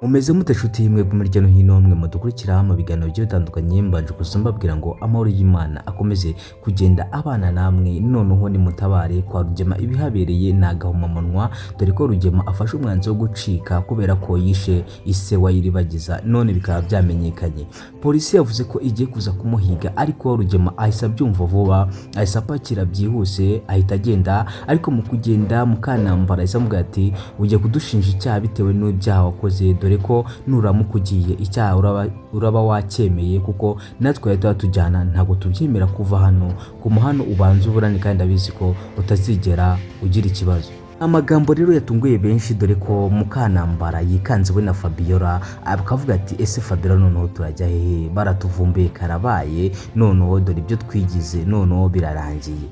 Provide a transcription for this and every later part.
Mumeze mute nshuti y'imwe mu hirya no hino mwe mudukurikira mu biganiro bigiye bitandukanye mbanje gusa mbabwira ngo amahoro y'Imana akomeze kugenda abana namwe noneho nimutabare kwa Rugema ibihabereye nagahomamunwa dore ko Rugema afashe umwanzuro wo gucika kubera ko yishe ise wayiribagiza none bikaba byamenyekanye. Polisi yavuze ko igiye kuza kumuhiga ariko Rugema ahise abyumva vuba ahise apakira byihuse ahita agenda ariko mu kugenda Mukanambara ahise amubwira ati ugiye kudushinja icyaha bitewe n'ibyaha wakoze dore ko nuramuka ugiye icyaha uraba wacyemeye kuko natwe tuba tujyana ntabwo tubyemera kuva hano hano ubanza uburane kandi abizi ko utazigera ugira ikibazo. Amagambo rero yatunguye benshi dore ko Mukanambara yikanze we na Fabiola akavuga ati ese Fabiola noneho turajya hehe baratuvumbuye karabaye noneho dore ibyo twigize noneho birarangiye.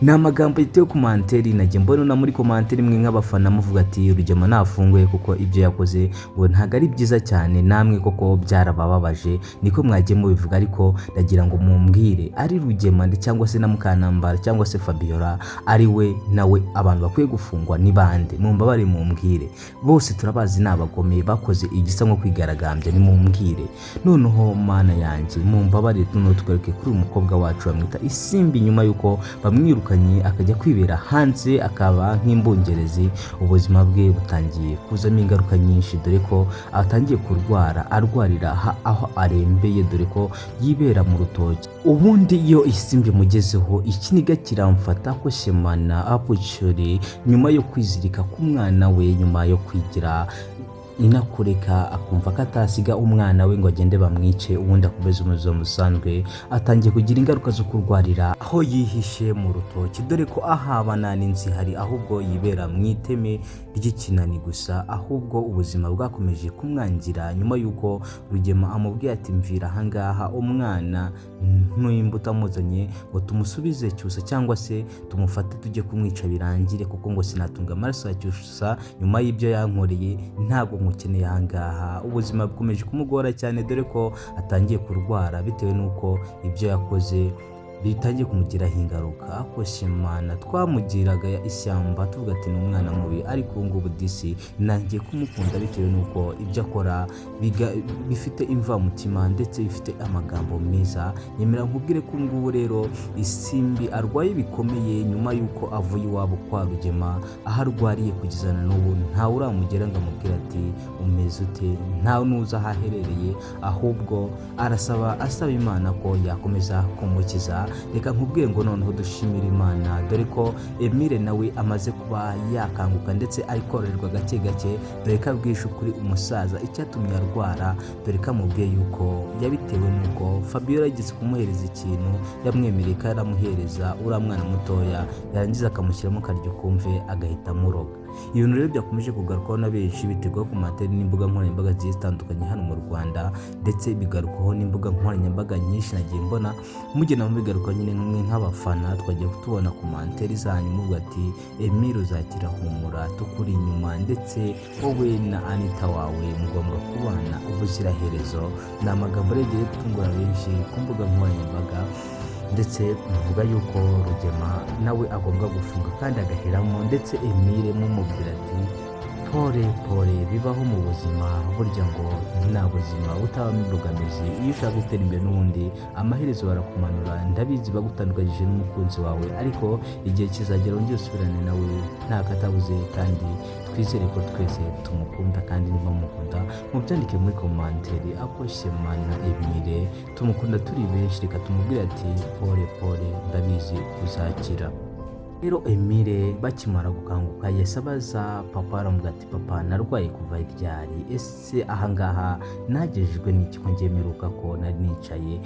Ni amagambo yitewe ku manteri nagiye mbona na muri komanteri mwe nk'abafana muvuga ati Rugema nafunguye kuko ibyo yakoze ngo ntago ari byiza cyane namwe koko byarabababaje niko mwagiye mubivuga ariko ndagira ngo mumbwire ari Rugema cyangwa se na Mukanambara cyangwa se Fabiola ari we nawe abantu bakwiye gufungwa ni bande mumbabare mumbwire bose turabazi nabagome bakoze igisa nko kwigaragambya ni mumbwire noneho mana yanjye mumbabare noneho tugaruke kuri umukobwa wacu bamwita Isimbi nyuma yuko bamwirukanye akajya kwibera hanze akaba nk'imbungerezi ubuzima bwe butangiye kuzamo ingaruka nyinshi dore ko atangiye kurwara arwarira aho arembeye dore ko yibera mu rutoki. Ubundi iyo Isimbi mugezeho ikiniga kiramfata ko Shemana apucuri nyuma yo kwizirika ku mwana we nyuma yo kwigira inakureka akumva ko atasiga umwana we ngo agende bamwice ubundi akomeze ubuzima busanzwe atangiye kugira ingaruka zo kurwarira aho yihishe mu rutoki dore ko ahabana n'inzihari ahubwo yibera mu iteme ry'ikinani gusa ahubwo ubuzima bwakomeje kumwangira nyuma yuko Rugema amubwiye ati mvira ahangaha umwana n'imbuto amuzanye ngo tumusubize cyusa cyangwa se tumufate tujye kumwica birangire kuko ngo sinatunga amaraso ya cyusa nyuma y'ibyo yankoreye ntabwo mukeneye ahangaha. Ubuzima bukomeje kumugora cyane dore ko atangiye kurwara bitewe n'uko ibyo yakoze bitangiye kumugiraho ingaruka. Ako Shemana twamugiraga ishyamba tuvuga ati ni umwana mubi ariko ubu ngubu disi nangiye kumukunda bitewe n'uko ibyo akora bifite imvamutima ndetse bifite amagambo meza. Nyemera nkubwire ko ngubu rero Isimbi arwaye bikomeye nyuma yuko avuye iwabo kwa Rugema aho arwariye kugezana n'ubu ntawe uramugera ngo amubwire ati umeze ute ntawe nuza aho aherereye ahubwo asaba Imana ko yakomeza kumukiza. Reka nkubwire ngo noneho dushimira Imana dore ko Emile nawe amaze kuba yakanguka ndetse arikorerwa gake gake dore ko abwisha ukuri umusaza icyatumye arwara dore ko amubwiye yuko yabitewe n'uko Fabiola yigeze kumuhereza ikintu yamwemereye ko aramuhereza uriya mwana mutoya yarangiza akamushyiramo akaryo kumve agahita amuroga. Ibintu rero byakomeje kugarukwaho na benshi biterwa ku materi n'imbuga nkoranyambaga zigiye zitandukanye hano mu Rwanda ndetse bigarukwaho n'imbuga nkoranyambaga nyinshi nagiye mbona mugena mu bigaruka nyine nk'abafana twagiye kutubona ku manteri zanyu muvuga ati Emile uzakira humura tukuri inyuma ndetse wowe na Anita wawe mugomba kubana ubuziraherezo. Ni amagambo yagiye gutungura benshi ku mbuga nkoranyambaga ndetse muvuga yuko Rugema nawe agomba gufunga kandi agaheramo ndetse Emile mumubwira ati pole bibaho mu buzima burya ngo nta buzima butabamo imbogamizi iyo ushaka gutera imbere n'ubundi amaherezo barakumanura ndabizi bagutandukanyije n'umukunzi wawe ariko igihe kizagera wongere usubirane nawe nta katabuze kandi twizere ko twese tumukunda kandi niba mukunda mubyandike muri komanteri. Ako Shemana Emile tumukunda turi benshi reka tumubwire ati pole ndabizi uzakira. Rero Emile bakimara gukanguka yese abaza papa aramubwira ati papa narwaye kuva ryari ese ahangaha nagejejwe n'iki ko ngemeruka ko nari nicaye.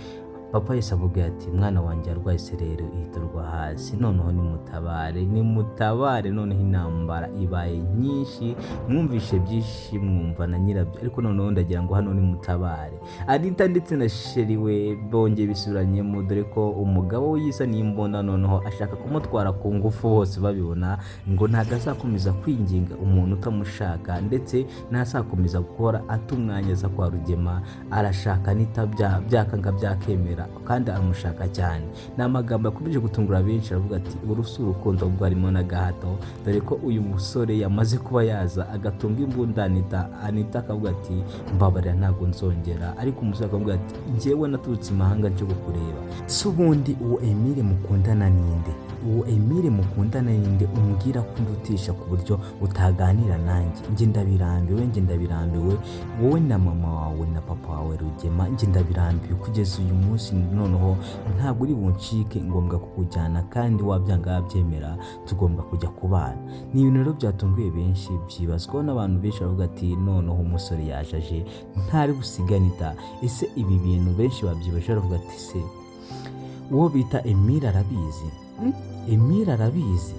Papa yese avuga ati mwana wanjye arwaye serero ihiturwa hasi noneho nimutabare noneho intambara ibaye nyinshi mwumvishe byinshi mwumva na nyirabyo ariko noneho ndagira ngo hano nimutabare. Anita ndetse na Sheri we bongeye bisubiranyemo dore ko umugabo we yisa n'imbona noneho ashaka kumutwara ku ngufu bose babibona ngo ntago azakomeza kwinginga umuntu utamushaka ndetse ntazakomeza gukora atumwanya za kwa Rugema arashaka Anita byakanga byakemera kumwizera kandi aramushaka cyane. Ni amagambo yakomeje gutungura benshi, aravuga ati uru si urukundo ahubwo harimo n'agahato, dore ko uyu musore yamaze kuba yaza agatunga imbunda Anita akavuga ati mbabarira ntabwo nzongera, ariko umusore akavuga ati njyewe naturutse imahanga nje kukureba. Se ubundi uwo Emile mukundana ninde? Uwo Emile mukundana ninde umbwira ko ndutisha ku buryo utaganira nanjye? Njye ndabirambiwe wowe na mama wawe na papa wawe Rugema, njye ndabirambiwe kugeza uyu munsi. Noneho ntabwo uri buncike, ngombwa kukujyana kandi wabyanga wabyemera tugomba kujya kubana. Ni ibintu rero byatunguye benshi, byibazwaho n'abantu benshi baravuga ati noneho umusore yajaje ntari busiga Anita. Ese ibi bintu benshi babyibaje baravuga ati se uwo bita Emile arabizi? Emile arabizi?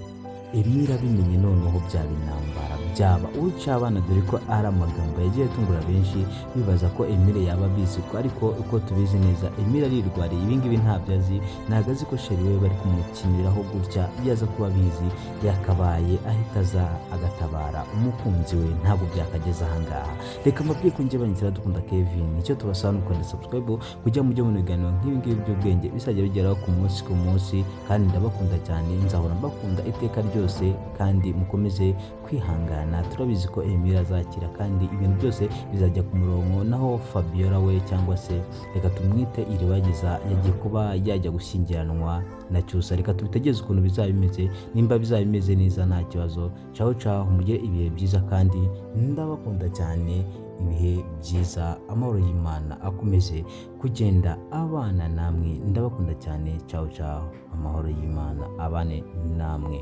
Emile abimenye noneho byaba intambara, byaba urucabana, dore ko ari amagambo yagiye atungura benshi bibaza ko Emile yaba abizi, ariko uko tubizi neza Emile arirwariye, ibingibi ntabyo azi, ntabwo azi ko sheri we bari kumukiniraho gutya. Iyo aza kuba abizi yakabaye ahita aza agatabara umukunzi we, ntabwo byakageza ahangaha. Reka mbabwiye ko njye banyitira dukunda Kevin, icyo tubasaba ni ukanda subscribe kugira mujye mu biganiro nk'ibingibi by'ubwenge bizajya bigeraho ku munsi, kandi ndabakunda cyane, nzahora mbakunda iteka ryose, kandi mukomeze kwihangana. Turabizi ko Emile azakira kandi ibintu byose bizajya ku murongo. Naho Fabiola we cyangwa se reka tumwite Iribagiza yagiye kuba yajya gushyingiranwa na Cyusa, reka tubitegeze ukuntu bizaba bimeze, nimba bizaba bimeze neza nta kibazo. Ciao mugire ibihe byiza kandi ndabakunda cyane. Ibihe byiza, amahoro y'Imana akomeze kugenda abana namwe, ndabakunda cyane. Ciao, amahoro y'Imana abane namwe.